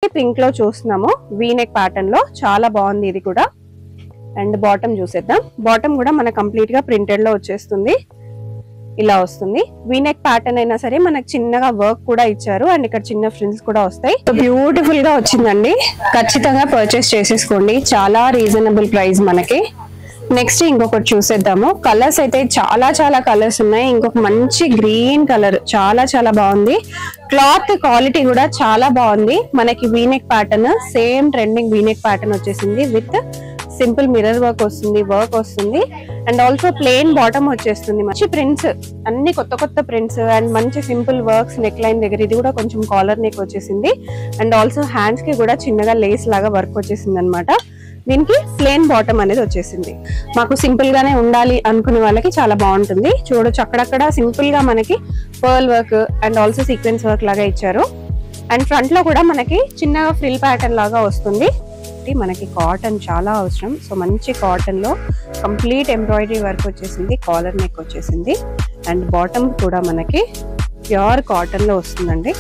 Pink లో చూస్తున్నాము V neck pattern లో చాలా బాగుంది ఇది కూడా. అండ్ బాటమ్ చూసేద్దాం. బాటమ్ కూడా మనకు కంప్లీట్ గా ప్రింటెడ్ లో వచ్చేస్తుంది. ఇలా వస్తుంది. వీ నెక్ ప్యాటర్న్ అయినా సరే మనకు చిన్నగా వర్క్ కూడా ఇచ్చారు అండ్ ఇక్కడ చిన్న ఫ్రిల్స్ కూడా వస్తాయి. బ్యూటిఫుల్ గా వచ్చిందండి. ఖచ్చితంగా పర్చేస్ చేసేసుకోండి. చాలా రీజనబుల్ ప్రైస్ మనకి. నెక్స్ట్ ఇంకొకటి చూసేద్దాము. కలర్స్ అయితే చాలా కలర్స్ ఉన్నాయి. ఇంకొక మంచి గ్రీన్ కలర్ చాలా బాగుంది. క్లాత్ క్వాలిటీ కూడా చాలా బాగుంది. మనకి V-neck pattern same trending V-neck pattern వచ్చేసింది విత్ సింపుల్ మిర్రర్ వర్క్ వస్తుంది అండ్ ఆల్సో ప్లెయిన్ బాటమ్ వచ్చేస్తుంది. మంచి ప్రింట్స్ అన్ని కొత్త ప్రింట్స్ అండ్ మంచి సింపుల్ వర్క్స్ నెక్ లైన్ దగ్గర. ఇది కూడా కొంచెం కాలర్ నెక్ వచ్చేసింది అండ్ ఆల్సో హ్యాండ్స్ కి కూడా చిన్నగా లేస్ లాగా వర్క్ వచ్చేసింది అనమాట. దీనికి ప్లెయిన్ బాటమ్ అనేది వచ్చేసింది. మాకు సింపుల్ గానే ఉండాలి అనుకునే వాళ్ళకి చాలా బాగుంటుంది. చూడొచ్చు అక్కడక్కడ సింపుల్ గా మనకి pearl work and also sequence work లాగా ఇచ్చారు. అండ్ ఫ్రంట్ లో కూడా మనకి చిన్నగా ఫ్రిల్ ప్యాటర్న్ లాగా వస్తుంది. మనకి కాటన్ చాలా అవసరం. సో మంచి కాటన్ లో కంప్లీట్ ఎంబ్రాయిడరీ వర్క్ వచ్చేసింది. కాలర్ నెక్ వచ్చేసింది అండ్ బాటమ్ కూడా మనకి ప్యూర్ కాటన్ లో వస్తుందండి.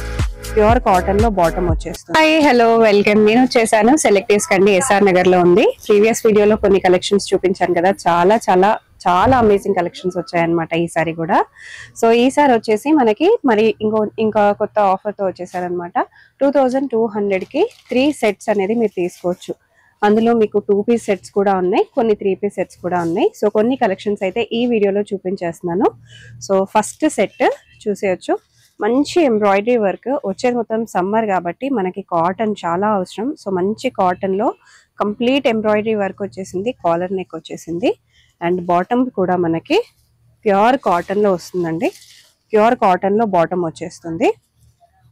ప్యూర్ కాటన్ లో బాటమ్ వచ్చేస్తుంది. Hi hello welcome. నేను వచ్చేసాను సెలెక్టివ్స్ కండి, ఎస్ఆర్ నగర్ లో ఉంది. ప్రీవియస్ వీడియోలో కొన్ని కలెక్షన్స్ చూపించాను కదా, చాలా అమేజింగ్ కలెక్షన్స్ వచ్చాయన్నమాట ఈసారి కూడా. సో ఈసారి వచ్చేసి మనకి మరి ఇంకా కొత్త ఆఫర్ తో వచ్చేసారనమాట. 2200 కి 3 సెట్స్ అనేది మీరు తీసుకోవచ్చు. అందులో మీకు 2 పీస్ సెట్స్ కూడా ఉన్నాయి, కొన్ని 3 పీస్ సెట్స్ కూడా ఉన్నాయి. సో కొన్ని కలెక్షన్స్ అయితే ఈ వీడియోలో చూపించేస్తున్నాను. సో ఫస్ట్ సెట్ చూసేయచ్చు. మంచి ఎంబ్రాయిడరీ వర్క్ వచ్చేది. మొత్తం సమ్మర్ కాబట్టి మనకి కాటన్ చాలా అవసరం. సో మంచి కాటన్ లో కంప్లీట్ ఎంబ్రాయిడరీ వర్క్ వచ్చేసింది. కాలర్ నెక్ వచ్చేసింది అండ్ బాటమ్ కూడా మనకి ప్యూర్ కాటన్ లో వస్తుందండి. ప్యూర్ కాటన్ లో బాటమ్ వచ్చేస్తుంది.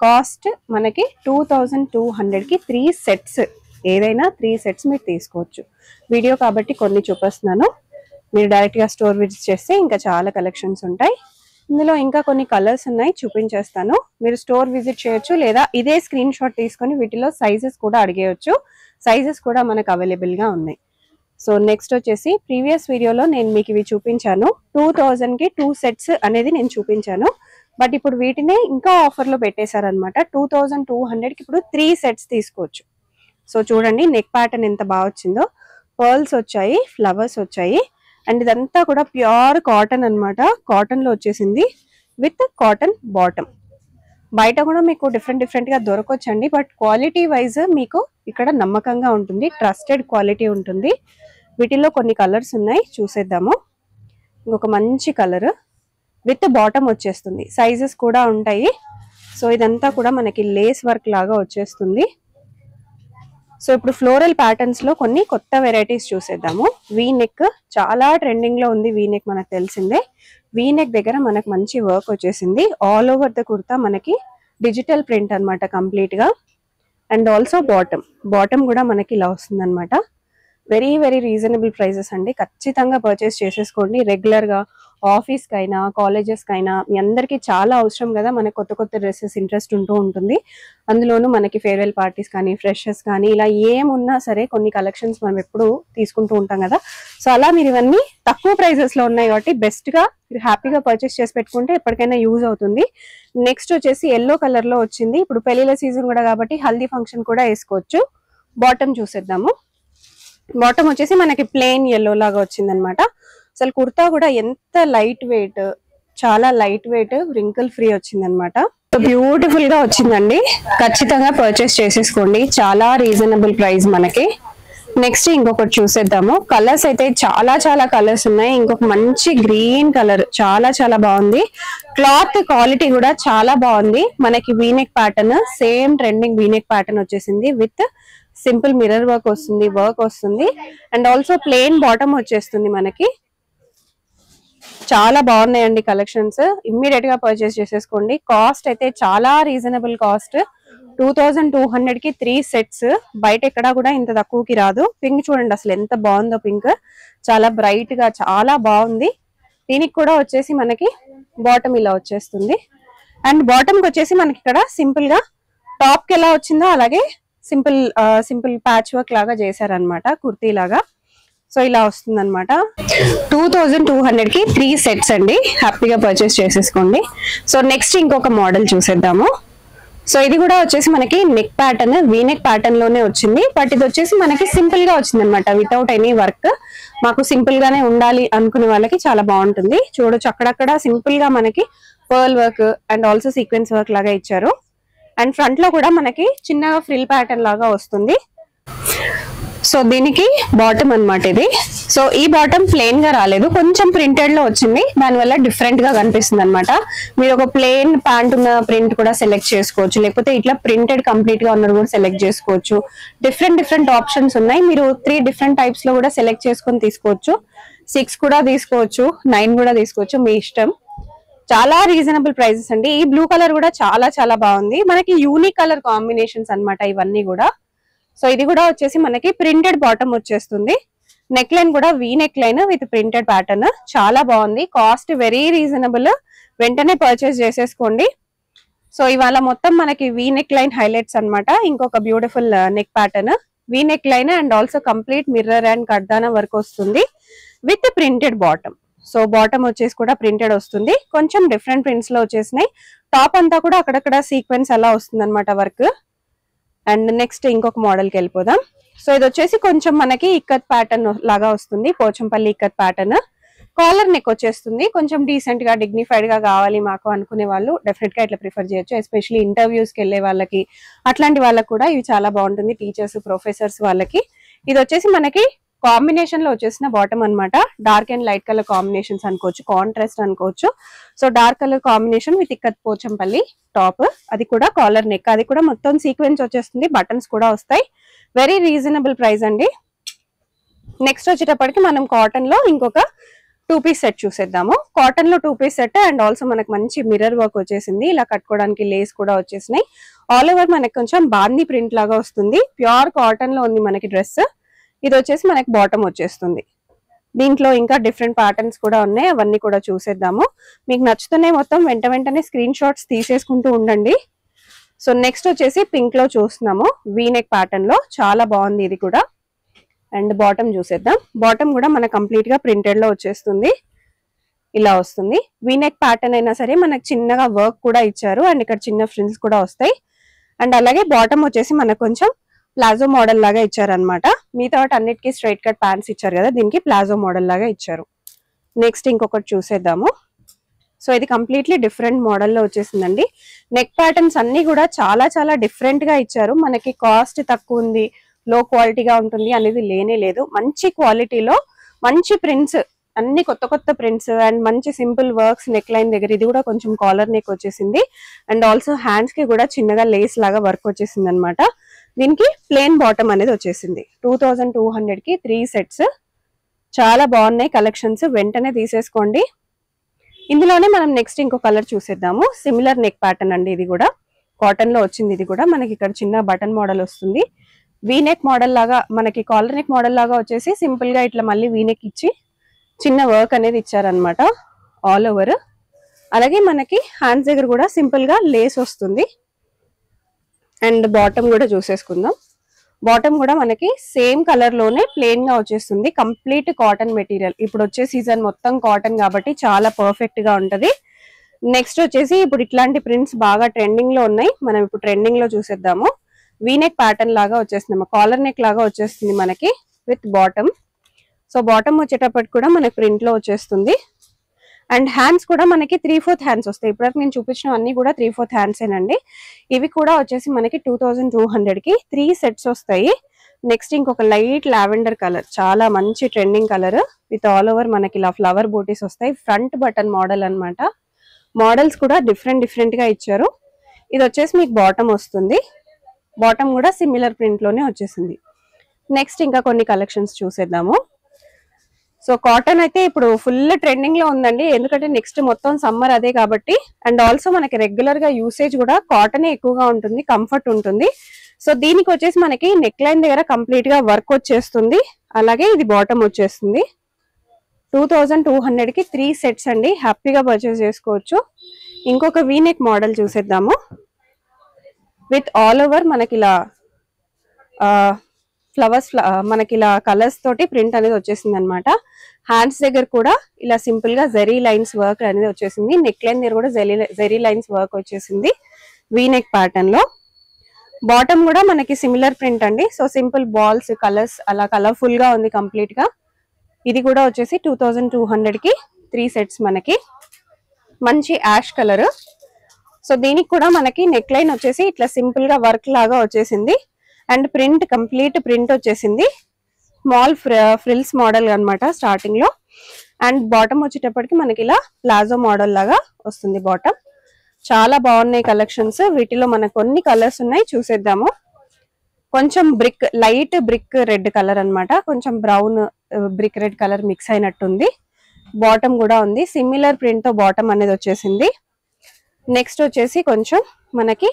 కాస్ట్ మనకి 2200 కి 3 సెట్స్. ఏదైనా 3 సెట్స్ మీరు తీసుకోవచ్చు. వీడియో కాబట్టి కొన్ని చూపిస్తున్నాను. మీరు డైరెక్ట్ గా స్టోర్ విజిట్ చేస్తే ఇంకా చాలా కలెక్షన్స్ ఉంటాయి. ఇందులో ఇంకా కొన్ని కలర్స్ ఉన్నాయి, చూపించేస్తాను. మీరు స్టోర్ విజిట్ చేయొచ్చు లేదా ఇదే స్క్రీన్ షాట్ తీసుకొని వీటిలో సైజెస్ కూడా అడిగేయచ్చు. సైజెస్ కూడా మనకు అవైలబుల్ గా ఉన్నాయి. సో నెక్స్ట్ వచ్చేసి ప్రీవియస్ వీడియోలో నేను మీకు ఇవి చూపించాను. 2000 కి 2 సెట్స్ అనేది నేను చూపించాను. బట్ ఇప్పుడు వీటినే ఇంకా ఆఫర్ లో పెట్టేశారనమాట. 2200 కి ఇప్పుడు 3 సెట్స్ తీసుకోవచ్చు. సో చూడండి నెక్ ప్యాటర్న్ ఎంత బాగా వచ్చిందో. పర్ల్స్ వచ్చాయి, ఫ్లవర్స్ వచ్చాయి అండ్ ఇదంతా కూడా ప్యూర్ కాటన్ అనమాట. కాటన్ లో వచ్చేసింది విత్ కాటన్ బాటమ్. బయట కూడా మీకు డిఫరెంట్ గా దొరకొచ్చండి. బట్ క్వాలిటీ వైజ్ మీకు ఇక్కడ నమ్మకంగా ఉంటుంది, ట్రస్టెడ్ క్వాలిటీ ఉంటుంది. వీటిల్లో కొన్ని కలర్స్ ఉన్నాయి, చూసేద్దాము. ఇంకొక మంచి కలర్ విత్ బాటమ్ వచ్చేస్తుంది. సైజెస్ కూడా ఉంటాయి. సో ఇదంతా కూడా మనకి లేస్ వర్క్ లాగా వచ్చేస్తుంది. సో ఇప్పుడు ఫ్లోరల్ ప్యాటర్న్స్ లో కొన్ని కొత్త వెరైటీస్ చూసేద్దాము. వీ నెక్ చాలా ట్రెండింగ్ లో ఉంది. వీ నెక్ మనకు తెలిసిందే. వీ నెక్ దగ్గర మనకు మంచి వర్క్ వచ్చేసింది. ఆల్ ఓవర్ ద కుర్తా మనకి డిజిటల్ ప్రింట్ అనమాట కంప్లీట్ గా. అండ్ ఆల్సో బాటమ్ కూడా మనకి ఇలా వస్తుంది అనమాట. వెరీ రీజనబుల్ ప్రైజెస్ అండి. ఖచ్చితంగా పర్చేస్ చేసేసుకోండి. రెగ్యులర్ గా ఆఫీస్ కైనా కాలేజెస్ కైనా మీ అందరికి చాలా అవసరం కదా. మనకి కొత్త డ్రెస్సెస్ ఇంట్రెస్ట్ ఉంటూ ఉంటుంది. అందులోనూ మనకి ఫేర్వెల్ పార్టీస్ కానీ ఫ్రెషర్స్ కానీ ఇలా ఏమున్నా సరే కొన్ని కలెక్షన్స్ మనం ఎప్పుడు తీసుకుంటూ ఉంటాం కదా. సో అలా మీరు ఇవన్నీ తక్కువ ప్రైజెస్ లో ఉన్నాయి కాబట్టి బెస్ట్ గా మీరు హ్యాపీగా పర్చేస్ చేసి పెట్టుకుంటే ఎప్పటికైనా యూజ్ అవుతుంది. నెక్స్ట్ వచ్చేసి ఎల్లో కలర్ లో వచ్చింది. ఇప్పుడు పెళ్లిళ్ళ సీజన్ కూడా కాబట్టి హల్దీ ఫంక్షన్ కూడా వేసుకోవచ్చు. బాటమ్ చూసేద్దాము. బాటమ్ వచ్చేసి మనకి ప్లెయిన్ ఎల్లో లాగా వచ్చింది అనమాట. అసలు కుర్తా కూడా ఎంత లైట్ వెయిట్, చాలా లైట్ వెయిట్, రింకిల్ ఫ్రీ వచ్చింది అనమాట. బ్యూటిఫుల్ గా వచ్చిందండి. ఖచ్చితంగా పర్చేస్ చేసేసుకోండి. చాలా రీజనబుల్ ప్రైస్ మనకి. నెక్స్ట్ ఇంకొకటి చూసేద్దాము. కలర్స్ అయితే చాలా కలర్స్ ఉన్నాయి. ఇంకొక మంచి గ్రీన్ కలర్ చాలా బాగుంది. క్లాత్ క్వాలిటీ కూడా చాలా బాగుంది. మనకి V-neck pattern same trending V-neck pattern వచ్చేసింది విత్ సింపుల్ మిర్రర్ వర్క్ వస్తుంది అండ్ ఆల్సో ప్లెయిన్ బాటమ్ వచ్చేస్తుంది మనకి. చాలా బాగున్నాయండి కలెక్షన్స్. ఇమ్మీడియట్ గా పర్చేస్ చేసేసుకోండి. కాస్ట్ అయితే చాలా రీజనబుల్ కాస్ట్. 2200 కి 3 సెట్స్. బయట ఎక్కడా కూడా ఇంత తక్కువకి రాదు. పింక్ చూడండి అసలు ఎంత బాగుందో. పింక్ చాలా బ్రైట్ గా చాలా బాగుంది. దీనికి కూడా వచ్చేసి మనకి బాటమ్ ఇలా వచ్చేస్తుంది. అండ్ బాటమ్ కి వచ్చేసి మనకి ఇక్కడ సింపుల్ గా టాప్ కి ఎలా వచ్చిందో అలాగే సింపుల్ ప్యాచ్ వర్క్ లాగా చేశారనమాట, కుర్తీ లాగా. సో ఇలా వస్తుంది అనమాట. 2200 కి 3 సెట్స్ అండి. హ్యాపీగా పర్చేస్ చేసేసుకోండి. సో నెక్స్ట్ ఇంకొక మోడల్ చూసేద్దాము. సో ఇది కూడా వచ్చేసి మనకి neck pattern, V neck pattern లోనే వచ్చింది. బట్ ఇది వచ్చేసి మనకి సింపుల్ గా వచ్చింది అనమాట, వితౌట్ ఎనీ వర్క్. మాకు సింపుల్ గానే ఉండాలి అనుకునే వాళ్ళకి చాలా బాగుంటుంది. చూడొచ్చు అక్కడక్కడ సింపుల్ గా మనకి pearl work and also sequence work లాగా ఇచ్చారు. అండ్ ఫ్రంట్ లో కూడా మనకి చిన్నగా ఫ్రిల్ ప్యాటర్న్ లాగా వస్తుంది. సో దీనికి బాటమ్ అన్నమాట ఇది. సో ఈ బాటమ్ ప్లెయిన్ గా రాలేదు, కొంచెం ప్రింటెడ్ లో వచ్చింది, దానివల్ల డిఫరెంట్ గా కనిపిస్తుంది అనమాట. మీరు ఒక ప్లెయిన్ ప్యాంట్ ఉన్న ప్రింట్ కూడా సెలెక్ట్ చేసుకోవచ్చు, లేకపోతే ఇట్లా ప్రింటెడ్ కంప్లీట్ గా ఉన్నది కూడా సెలెక్ట్ చేసుకోవచ్చు. డిఫరెంట్ ఆప్షన్స్ ఉన్నాయి. మీరు 3 డిఫరెంట్ టైప్స్ లో కూడా సెలెక్ట్ చేసుకొని తీసుకోవచ్చు. 6 కూడా తీసుకోవచ్చు, 9 కూడా తీసుకోవచ్చు, మీ ఇష్టం. చాలా రీజనబుల్ ప్రైసెస్ అండి. ఈ బ్లూ కలర్ కూడా చాలా బాగుంది. మనకి యూనిక్ కలర్ కాంబినేషన్స్ అన్నమాట ఇవన్నీ కూడా. సో ఇది కూడా వచ్చేసి మనకి ప్రింటెడ్ బాటమ్ వచ్చేస్తుంది. నెక్ లైన్ కూడా V neckline with printed pattern, చాలా బాగుంది. కాస్ట్ వెరీ రీజనబుల్, వెంటనే పర్చేస్ చేసేసుకోండి. సో ఇవాళ మొత్తం మనకి వీ నెక్ లైన్ హైలైట్స్ అన్నమాట. ఇంకొక beautiful neck pattern, V neckline and also complete mirror and కర్దానా వర్క్ వస్తుంది with printed bottom. So bottom వచ్చేసి కూడా ప్రింటెడ్ వస్తుంది, కొంచెం డిఫరెంట్ ప్రింట్స్ లో వచ్చేసినాయి. టాప్ అంతా కూడా అక్కడక్కడ సీక్వెన్స్ అలా వస్తుంది అనమాట వర్క్. అండ్ నెక్స్ట్ ఇంకొక మోడల్ కి వెళ్ళిపోదాం. సో ఇది వచ్చేసి కొంచెం మనకి ఇక్కత్ ప్యాటర్న్ లాగా వస్తుంది, Pochampally ikat pattern. Collar neck వచ్చేస్తుంది. కొంచెం డీసెంట్ గా డిగ్నిఫైడ్ గా కావాలి మాకు అనుకునే వాళ్ళు డెఫినెట్ గా ఇట్లా ప్రిఫర్ చేయొచ్చు. ఎస్పెషల్లీ ఇంటర్వ్యూస్ కి వెళ్లే వాళ్ళకి, అట్లాంటి వాళ్ళకి కూడా ఇవి చాలా బాగుంటుంది. టీచర్స్, ప్రొఫెసర్స్ వాళ్ళకి. ఇది వచ్చేసి మనకి కాంబినేషన్ లో వచ్చేసిన బాటమ్ అన్నమాట. Dark and light colour combinations అనుకోవచ్చు, కాంట్రాస్ట్ అనుకోవచ్చు. So dark colour combination with ikat Pochampally top, అది కూడా కాలర్ నెక్, అది కూడా మొత్తం సీక్వెన్స్ వచ్చేస్తుంది, బటన్స్ కూడా వస్తాయి. వెరీ రీజనబుల్ ప్రైస్ అండి. నెక్స్ట్ వచ్చేటప్పటికి మనం కాటన్ లో ఇంకొక 2 పీస్ సెట్ చూసేద్దాము. కాటన్ లో 2 పీస్ సెట్ అండ్ ఆల్సో మనకు మంచి మిర్రర్ వర్క్ వచ్చేసింది. ఇలా కట్టుకోవడానికి లేస్ కూడా వచ్చేసినాయి. ఆల్ ఓవర్ మనకి కొంచెం బాందీ ప్రింట్ లాగా వస్తుంది. ప్యూర్ కాటన్ లో ఉంది మనకి డ్రెస్. ఇది వచ్చేసి మనకి బాటమ్ వచ్చేస్తుంది. దీంట్లో ఇంకా డిఫరెంట్ ప్యాటర్న్స్ కూడా ఉన్నాయి, అవన్నీ కూడా చూసేద్దాము. మీకు నచ్చుతున్నాయి మొత్తం వెంటనే స్క్రీన్ షాట్స్ తీసేసుకుంటూ ఉండండి. సో నెక్స్ట్ వచ్చేసి పింక్ లో చూస్తున్నాము, వీ నెక్ ప్యాటర్న్ లో చాలా బాగుంది ఇది కూడా. అండ్ బాటమ్ చూసేద్దాం. బాటమ్ కూడా మనకు కంప్లీట్ గా ప్రింటెడ్ లో వచ్చేస్తుంది, ఇలా వస్తుంది. వీ నెక్ ప్యాటర్న్ అయినా సరే మనకు చిన్నగా వర్క్ కూడా ఇచ్చారు అండ్ ఇక్కడ చిన్న ఫ్రిల్స్ కూడా వస్తాయి. అండ్ అలాగే బాటమ్ వచ్చేసి మనకు కొంచెం ప్లాజో మోడల్ లాగా ఇచ్చారనమాట. మిగతా వాటి అన్నిటికీ స్ట్రైట్ కట్ ప్యాంట్స్ ఇచ్చారు కదా, దీనికి ప్లాజో మోడల్ లాగా ఇచ్చారు. నెక్స్ట్ ఇంకొకటి చూసేద్దాము. సో ఇది కంప్లీట్లీ డిఫరెంట్ మోడల్లో వచ్చేసిందండి. నెక్ ప్యాటర్న్స్ అన్ని కూడా చాలా డిఫరెంట్ గా ఇచ్చారు. మనకి కాస్ట్ తక్కువ ఉంది, లో క్వాలిటీగా ఉంటుంది అనేది లేనే లేదు. మంచి క్వాలిటీలో మంచి ప్రింట్స్, అన్ని కొత్త ప్రింట్స్ అండ్ మంచి సింపుల్ వర్క్స్ నెక్ లైన్ దగ్గర. ఇది కూడా కొంచెం కాలర్ నెక్ వచ్చేసింది అండ్ ఆల్సో హ్యాండ్స్ కి కూడా చిన్నగా లేస్ లాగా వర్క్ వచ్చేసింది అనమాట. దీనికి ప్లెయిన్ బాటమ్ అనేది వచ్చేసింది. 2200 కి 3 సెట్స్, చాలా బాగున్నాయి కలెక్షన్స్, వెంటనే తీసేసుకోండి. ఇందులోనే మనం నెక్స్ట్ ఇంకో కలర్ చూసేద్దాము. సిమిలర్ నెక్ ప్యాటర్న్ అండి, ఇది కూడా కాటన్ లో వచ్చింది. ఇది కూడా మనకి ఇక్కడ చిన్న బటన్ మోడల్ వస్తుంది. వీ నెక్ మోడల్ లాగా, మనకి కాలర్ నెక్ మోడల్ లాగా వచ్చేసి సింపుల్ గా ఇట్లా మళ్ళీ వీ నెక్ ఇచ్చి చిన్న వర్క్ అనేది ఇచ్చారనమాట ఆల్ ఓవర్. అలాగే మనకి హ్యాండ్స్ దగ్గర కూడా సింపుల్ గా లేస్ వస్తుంది. అండ్ బాటమ్ కూడా చూసేసుకుందాం. బాటమ్ కూడా మనకి సేమ్ కలర్ లోనే ప్లెయిన్ గా వచ్చేస్తుంది. Complete cotton material. ఇప్పుడు వచ్చే సీజన్ మొత్తం కాటన్ కాబట్టి చాలా పర్ఫెక్ట్ గా ఉంటది. నెక్స్ట్ వచ్చేసి ఇప్పుడు ఇట్లాంటి ప్రింట్స్ బాగా ట్రెండింగ్ లో ఉన్నాయి, మనం ఇప్పుడు ట్రెండింగ్ లో చూసేద్దాము. వీ నెక్ ప్యాటర్న్ లాగా వచ్చేస్తుంది, కాలర్ నెక్ లాగా వచ్చేస్తుంది మనకి విత్ బాటమ్. సో బాటమ్ వచ్చేటప్పటికి కూడా మనకి ప్రింట్ లో వచ్చేస్తుంది. అండ్ హ్యాండ్స్ కూడా మనకి 3/4 హ్యాండ్స్ వస్తాయి. ఇప్పటివరకు నేను చూపించిన అన్ని కూడా 3/4 హ్యాండ్స్ ఏనండి. ఇవి కూడా వచ్చేసి మనకి 2200 కి 3 సెట్స్ వస్తాయి. నెక్స్ట్ ఇంకొక లైట్ లావెండర్ కలర్, చాలా మంచి trending colour with all over మనకి ఇలా ఫ్లవర్ బూటీస్ వస్తాయి. ఫ్రంట్ బటన్ మోడల్ అన్నమాట. మోడల్స్ కూడా డిఫరెంట్ గా ఇచ్చారు. ఇది వచ్చేసి మీకు బాటమ్ వస్తుంది. బాటమ్ కూడా సిమిలర్ ప్రింట్ లోనే వచ్చేసింది. నెక్స్ట్ ఇంకా కొన్ని కలెక్షన్స్ చూసేద్దాము. సో కాటన్ అయితే ఇప్పుడు ఫుల్ ట్రెండింగ్ లో ఉందండి, ఎందుకంటే నెక్స్ట్ మొత్తం సమ్మర్ అదే కాబట్టి. అండ్ ఆల్సో మనకి రెగ్యులర్ గా యూసేజ్ కూడా కాటనే ఎక్కువగా ఉంటుంది, కంఫర్ట్ ఉంటుంది. సో దీనికి వచ్చేసి మనకి నెక్ లైన్ దగ్గర కంప్లీట్ గా వర్క్ వచ్చేస్తుంది. అలాగే ఇది బాటమ్ వచ్చేస్తుంది. 2200 కి 3 సెట్స్ అండి, హ్యాపీగా పర్చేస్ చేసుకోవచ్చు. ఇంకొక వీ నెక్ మోడల్ చూసేద్దాము. విత్ ఆల్ ఓవర్ మనకి ఇలా ఫ్లవర్స్, మనకి ఇలా కలర్స్ తోటి ప్రింట్ అనేది వచ్చేసింది అనమాట. హ్యాండ్స్ దగ్గర కూడా ఇలా సింపుల్ గా జెరీ లైన్స్ వర్క్ అనేది వచ్చేసింది. నెక్ లైన్ దగ్గర కూడా జెరీ లైన్స్ వర్క్ వచ్చేసింది. వీనెక్ ప్యాటర్న్ లో. బాటమ్ కూడా మనకి సిమిలర్ ప్రింట్ అండి. సో సింపుల్ బాల్స్ కలర్స్ అలా కలర్ఫుల్ గా ఉంది కంప్లీట్ గా. ఇది కూడా వచ్చేసి 2200 కి 3 సెట్స్ మనకి. మంచి యాష్ కలర్. సో దీనికి కూడా మనకి నెక్ లైన్ వచ్చేసి ఇట్లా సింపుల్ గా వర్క్ లాగా వచ్చేసింది. అండ్ ప్రింట్ కంప్లీట్ ప్రింట్ వచ్చేసింది. స్మాల్ ఫ్రిల్స్ మోడల్ అన్నమాట స్టార్టింగ్ లో. అండ్ బాటమ్ వచ్చేటప్పటికి మనకి ఇలా ప్లాజో మోడల్ లాగా వస్తుంది బాటమ్. చాలా బాగున్నాయి కలెక్షన్స్. వీటిలో మనకు కొన్ని కలర్స్ ఉన్నాయి, చూసేద్దాము. కొంచెం లైట్ బ్రిక్ రెడ్ కలర్ అన్నమాట. కొంచెం brown brick red colour mix అయినట్టుంది. బాటమ్ కూడా ఉంది, సిమిలర్ ప్రింట్ తో బాటమ్ అనేది వచ్చేసింది. నెక్స్ట్ వచ్చేసి కొంచెం మనకి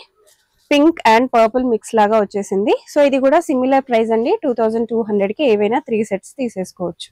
పింక్ అండ్ పర్పుల్ మిక్స్ లాగా వచ్చేసింది. సో ఇది కూడా సిమిలర్ ప్రైస్ అండి, 2200 కి ఏవైనా 3 సెట్స్ తీసేసుకోవచ్చు.